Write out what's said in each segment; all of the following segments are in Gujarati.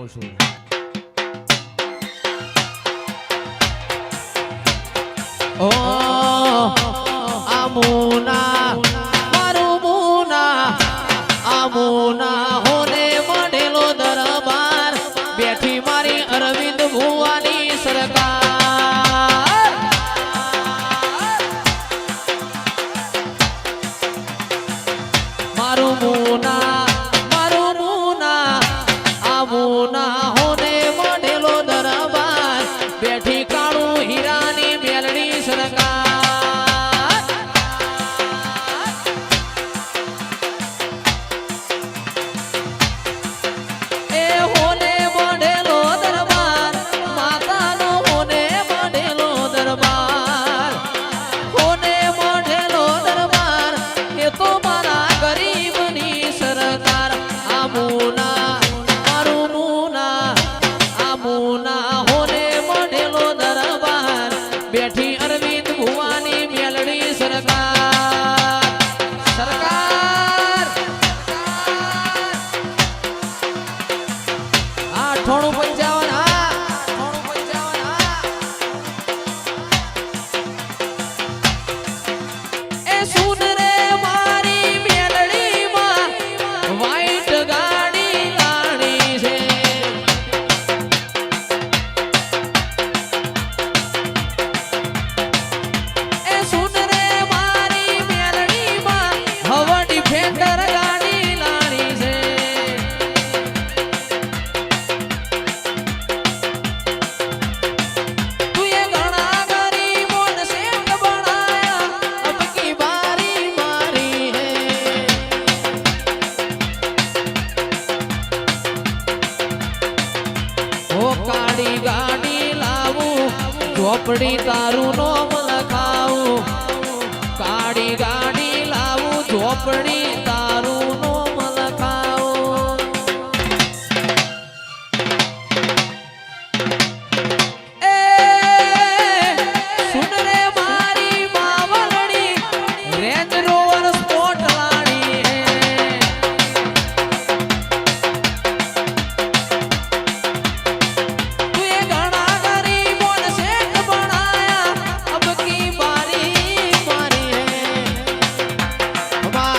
ઓ આમુના મારું મુના આમુના હોને મળેલો દરબાર બેઠી મારી અરવિંદ ભુવાની સરકાર મારું મુના આમુના હોને મળેલો દરબાર બેઠી કાળું હીરાની મેલડી સરકાર એ હોને મળેલો દરબાર માતાનો હોને મળેલો દરબાર હોને મળેલો દરબાર એ તો મારા ગરીબની સરકાર આમુના મારું મુના હોને મળેલો દરબાર બેઠી અરવિંદ ભુવાની મેલડી સરકાર સરકાર 9855 એ સુન રે મારી મેલડીમાં વાઈટ ગાડી લાણી છે એ સુન રે મારી મેલડીમાં હવા ડિફેન્ડર ગાડી લાણી છે તુએ ઘણા ગરીબોને શેઠ બનાયા અબ કી બારી મારી હે ઓ કાળી ગાડી લાવું ઝોપડી તારું નોમ લખાવું કાળી ગાડી લાવું ઝોપડી તારું નોમ લખાવું એ સુન રે મારી માવલડી રેન્જ રોવર સ્પોર્ટ લાણી હે તુએ ઘણા ગરીબોને શેઠ બનાયા અબ કી બારી મારી હે બાબા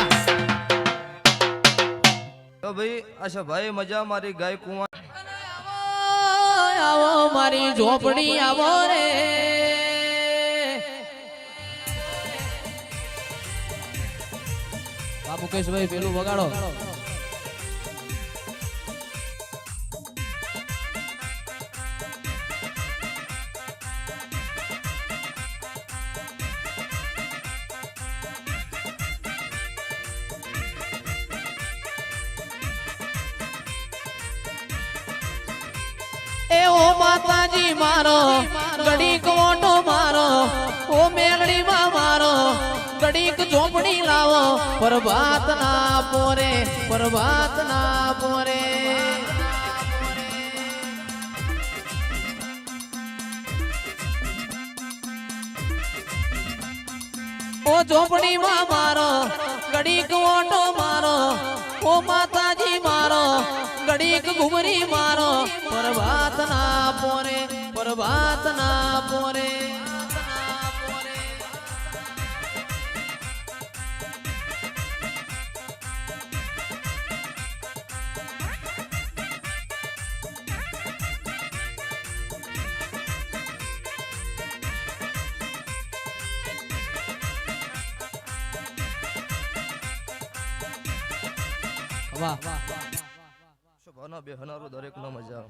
તો ભાઈ આશા ભાઈ મજા મારી ગાય કુંવા આવો મારી ઝોપડી આવો રે બાપુ કેશભાઈ પેલું વગાડો એ ઓ માતાજી મારો ઘડીક ઓટો મારો ઓ મેલડી માં મારો ઘડીક ઝોપડી લાવો પ્રભાત ના પોરે ઓ ઝોપડી માં મારો ઘડીક ઓટો મારો ઓ માતાજી મારો ઘડીક ઘુમરી મારો પ્રભાત ના પોરે વાહ ભાના બે હનારો દરેક ના મજા